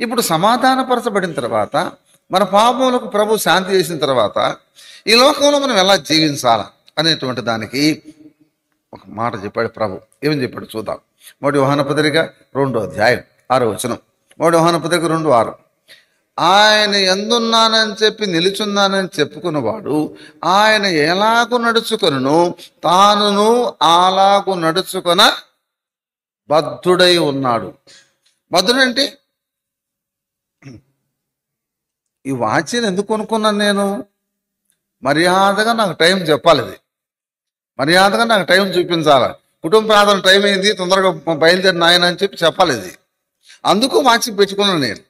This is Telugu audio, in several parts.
ఇప్పుడు సమాధానపరచబడిన తర్వాత మన పాపములకు ప్రభు శాంతి చేసిన తర్వాత ఈ లోకంలో మనం ఎలా జీవించాలా అనేటువంటి దానికి ఒక మాట చెప్పాడు ప్రభు. ఏమని చెప్పాడు చూద్దాం. 1 యోహాను పత్రిక 2వ అధ్యాయం 6వ వచనం. 1 యోహాను పత్రిక 2:6. ఆయన ఎందున్నానని చెప్పి నిలుచున్నానని చెప్పుకున్నవాడు ఆయన ఎలాగూ నడుచుకొనును తానును అలాగూ నడుచుకొన బద్ధుడై ఉన్నాడు. బద్ధుడంటే ఈ వాచ్ని ఎందుకు కొనుక్కున్నాను నేను? మర్యాదగా నాకు టైం చెప్పాలి. ఇది మర్యాదగా నాకు టైం చూపించాలి. కుటుంబ ప్రాంతం టైం అయింది, తొందరగా బయలుదేరి నాయన అని చెప్పి చెప్పాలి. ఇది అందుకు వాచ్ పెట్టుకున్నాను నేను.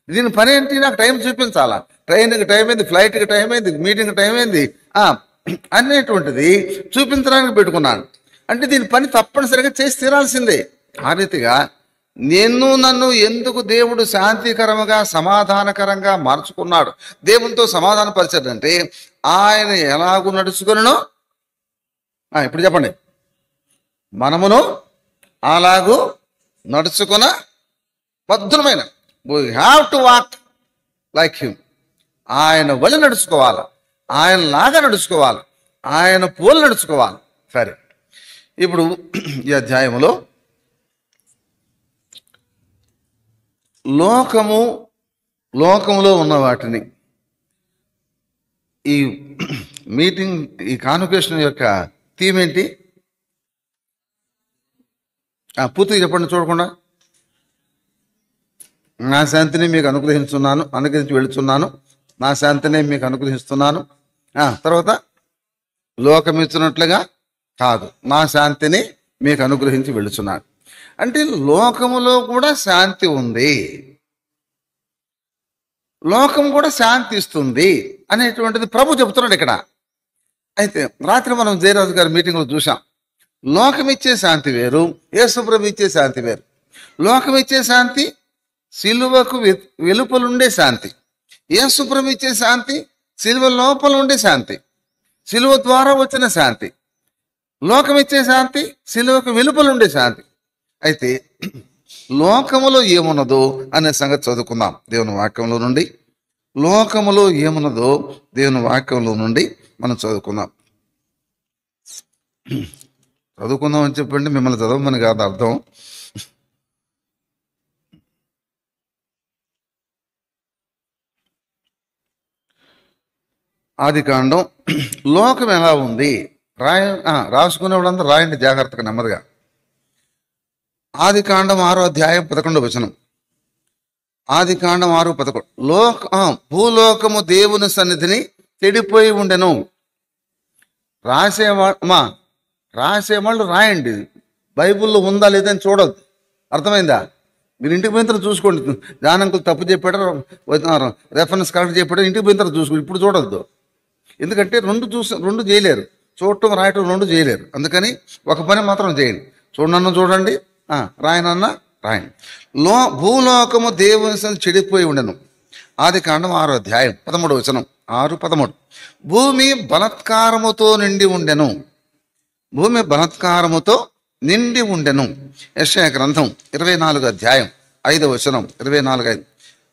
దీని పని ఏంటి? నాకు టైం చూపించాలా. ట్రైన్కి టైం అయింది, ఫ్లైట్కి టైం అయింది, మీటింగ్కి టైం అయింది అనేటువంటిది చూపించడానికి పెట్టుకున్నాను. అంటే దీని పని తప్పనిసరిగా చేసి తీరాల్సిందే. ఆ రీతిగా నన్ను ఎందుకు దేవుడు శాంతికరంగా సమాధానకరంగా మార్చుకున్నాడు, దేవునితో సమాధాన పరిచాడంటే ఆయన ఎలాగూ నడుచుకునో ఇప్పుడు చెప్పండి, మనమును అలాగూ నడుచుకున్న బద్ధులమైన we have to walk like him. ఆయన వలి నడుచుకోవాలి, ఆయనలాగా నడుచుకోవాలి, ఆయన పోలు నడుచుకోవాలి. సరే, ఇప్పుడు ఈ అధ్యాయంలో లోకములో ఉన్న వాటిని ఈ మీటింగ్ ఈ కాన్వకేషన్ యొక్క థీమ్ ఏంటి? పూర్తిగా చెప్పండి చూడకుండా. నా శాంతిని మీకు అనుగ్రహించి వెళుతున్నాను, నా శాంతిని మీకు అనుగ్రహిస్తున్నాను. తర్వాత లోకమిచ్చినట్లుగా కాదు, నా శాంతిని మీకు అనుగ్రహించి వెళుతున్నాను. అంటే లోకములో కూడా శాంతి ఉంది, లోకం కూడా శాంతి ఇస్తుంది అనేటువంటిది ప్రభు చెబుతున్నాడు ఇక్కడ. అయితే రాత్రి మనం జయరాజు గారి మీటింగ్లో చూసాం. లోకం ఇచ్చే శాంతి వేరు, యేసుప్రభు ఇచ్చే శాంతి వేరు. లోకం ఇచ్చే శాంతి సిలువకు వెలుపలుండే శాంతి, యేసుప్రభు ఇచ్చే శాంతి సిలువ లోపల ఉండే శాంతి, సిలువ ద్వారా వచ్చిన శాంతి. లోకం ఇచ్చే శాంతి సిలువకు వెలుపలుండే శాంతి. అయితే లోకములో ఏమున్నదో అనే సంగతి చదువుకుందాం దేవుని వాక్యంలో నుండి. లోకములో ఏమున్నదో దేవుని వాక్యంలో నుండి మనం చదువుకుందాం అని చెప్పండి, మిమ్మల్ని చదవమని కాదు అర్థం. ఆదికాండం లోకం ఎలా ఉంది రాసుకునే వాళ్ళందరూ రాయండి జాగ్రత్తగా నెమ్మదిగా. ఆదికాండం 6వ అధ్యాయం 11వ వచనం. ఆదికాండం 6:11. భూలోకము దేవుని సన్నిధిని చెడిపోయి ఉండెను. రాసేవాళ్ళు రాయండి, బైబిల్లో ఉందా లేదని చూడద్దు. అర్థమైందా? మీరు ఇంటికి పోయిన తర్వాత చూసుకోండి. జానంకులు తప్పు చెప్పాడు, రెఫరెన్స్ కరెక్ట్ చెప్పాడు, ఇంటికి పోయిన తర్వాత చూసుకోండి. ఇప్పుడు చూడొద్దు. ఎందుకంటే రెండు చేయలేరు, చూడటం రాయటం రెండు చేయలేరు. అందుకని ఒక పని మాత్రం చేయండి, చూడండి, రాయనన్నా రాయండి. భూలోకము దేవుని సన్నిధిని చెడిపోయి ఉండెను. ఆదికాండం 6వ అధ్యాయం 13వ వచనం. 6:13. భూమి బలత్కారముతో నిండి ఉండెను. భూమి బలత్కారముతో నిండి ఉండెను. యెషయా గ్రంథం 24వ అధ్యాయం 5వ వచనం. 24:5.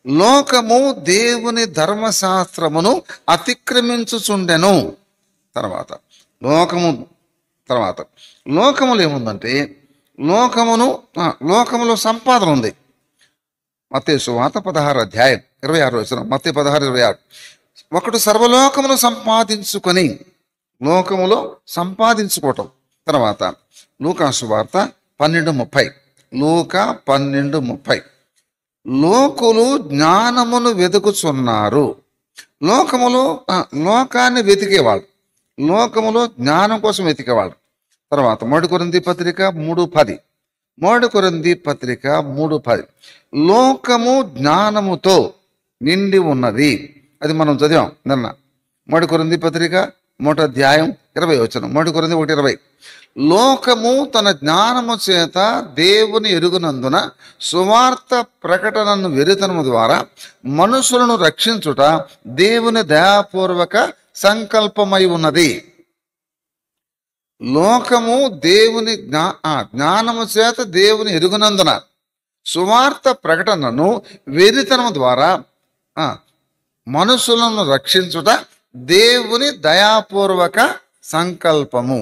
లోకము దేవుని ధర్మశాస్త్రమును అతిక్రమించుచుండెను. లోకములు ఏముందంటే లోకములో సంపాదన ఉంది. మత్తయి సువార్త 16వ అధ్యాయం 26వ వచనం. మత్తయి 16:26. ఒకడు సర్వలోకమును సంపాదించుకోవటం. తర్వాత లూకా సువార్త 12:30. లూకా 12:30. లోకులు జ్ఞానమును వెతుకుచున్నారు. లోకాన్ని వెతికేవాళ్ళు, లోకములో జ్ఞానం కోసం వెతికేవాళ్ళు. తర్వాత 1 కొరింథీ పత్రిక 3:10. 1 కొరింథీ పత్రిక 3:10. లోకము జ్ఞానముతో నిండి ఉన్నది. అది మనం చదివాం నిన్న. 1 కొరింథీ పత్రిక 1వ అధ్యాయం 20వ వచనం. 1 కొరింథీ 1:20. లోకము తన జ్ఞానము చేత దేవుని ఎరుగునందున సువార్త ప్రకటనను వెరితనము ద్వారా మనుషులను రక్షించుట దేవుని దయాపూర్వక సంకల్పమై ఉన్నది. లోకము దేవుని జ్ఞానము చేత దేవుని ఎరుగునందున సువార్త ప్రకటనను వెరితనం ద్వారా మనుషులను రక్షించుట దేవుని దయాపూర్వక సంకల్పము.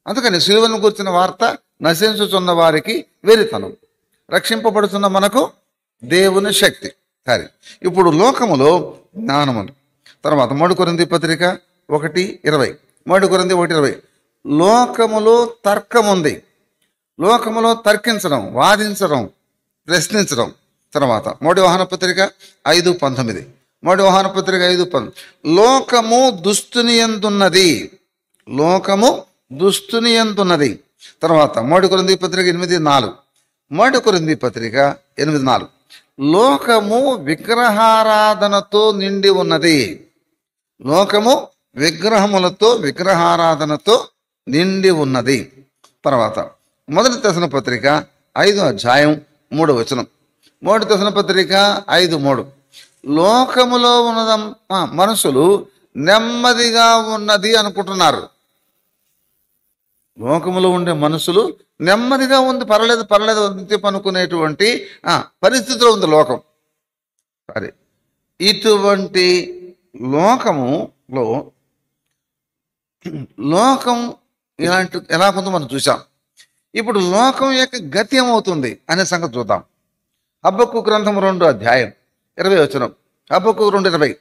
అందుకని సిలువను గుర్చిన వార్త నశించుచున్న వారికి వెరితనం, రక్షింపబడుతున్న మనకు దేవుని శక్తి. సరే, ఇప్పుడు లోకములో జ్ఞానమును. తర్వాత 3 కొరింథీ పత్రిక 1:20, 3 కొరింథీ 1:20. లోకములో తర్కం ఉంది. లోకములో తర్కించడం, వాదించడం, ప్రశ్నించడం. తర్వాత 1 యోహాను పత్రిక 5:19, 1 యోహాను పత్రిక 5:19. లోకము దుష్టుని యందున్నది, లోకము దుష్టుని యందున్నది. తర్వాత 1 కొరింథీ పత్రిక 8:4, 1 కొరింథీ పత్రిక 8:4. లోకము విగ్రహారాధనతో నిండి ఉన్నది, లోకము విగ్రహారాధనతో నిండి ఉన్నది. తర్వాత 1 తెస్సలోనికీయుల పత్రిక 5:3, 1 తెస్సలోనికీయుల పత్రిక 5:3. లోకములో ఉన్న మనుషులు నెమ్మదిగా ఉన్నది అనుకుంటున్నారు. లోకములో ఉండే మనుషులు నెమ్మదిగా ఉంది, పర్లేదు అని చెప్పి అనుకునేటువంటి పరిస్థితిలో ఉంది లోకం. సరే, ఇటువంటి లోకములో లోకం ఎలా కొంత మనం చూసాం. ఇప్పుడు లోకం యొక్క గతి ఏమవుతుంది అనే సంగతి చూద్దాం. హబక్కూకు గ్రంథం 2:20. హబక్కూకు 2:20.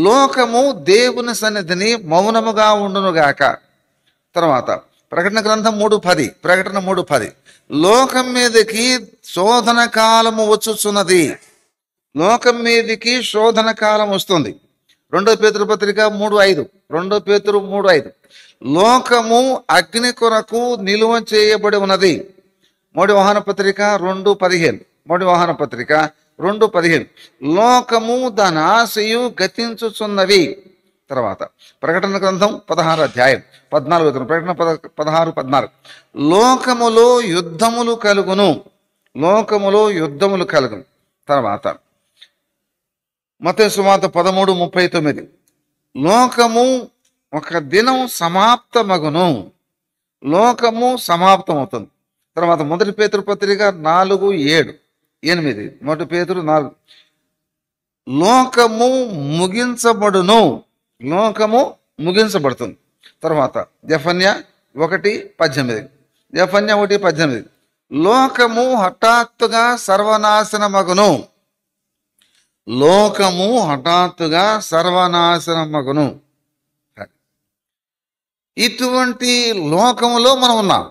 లోకము దేవుని సన్నిధిని మౌనముగా ఉండునుగాక. తర్వాత ప్రకటన గ్రంథం 3:10. లోకం మీదకి శోధన కాలము వచ్చుచున్నది, లోకం మీదకి శోధన కాలం వస్తుంది. 2 పేతురు పత్రిక 3:5. లోకము అగ్ని కొరకు నిలువ చేయబడి ఉన్నది. 3 యోహాను పత్రిక 2:15. లోకము దాని ఆశయు గతించుచున్నవి. తర్వాత ప్రకటన గ్రంథం 16:14. ప్రకటన 16:14. లోకములో యుద్ధములు కలుగును. తర్వాత మత్తయి సువార్త 13:39. లోకము ఒక దినం సమాప్తమగును, లోకము సమాప్తమవుతుంది. తర్వాత 1 పేతురు పత్రిక 4:7, 8. 1 పేతురు 4. లోకము ముగించబడుతుంది. తర్వాత జెఫన్యా 1:18. లోకము హఠాత్తుగా సర్వనాశనమగును, ఇటువంటి లోకములో మనం ఉన్నాం.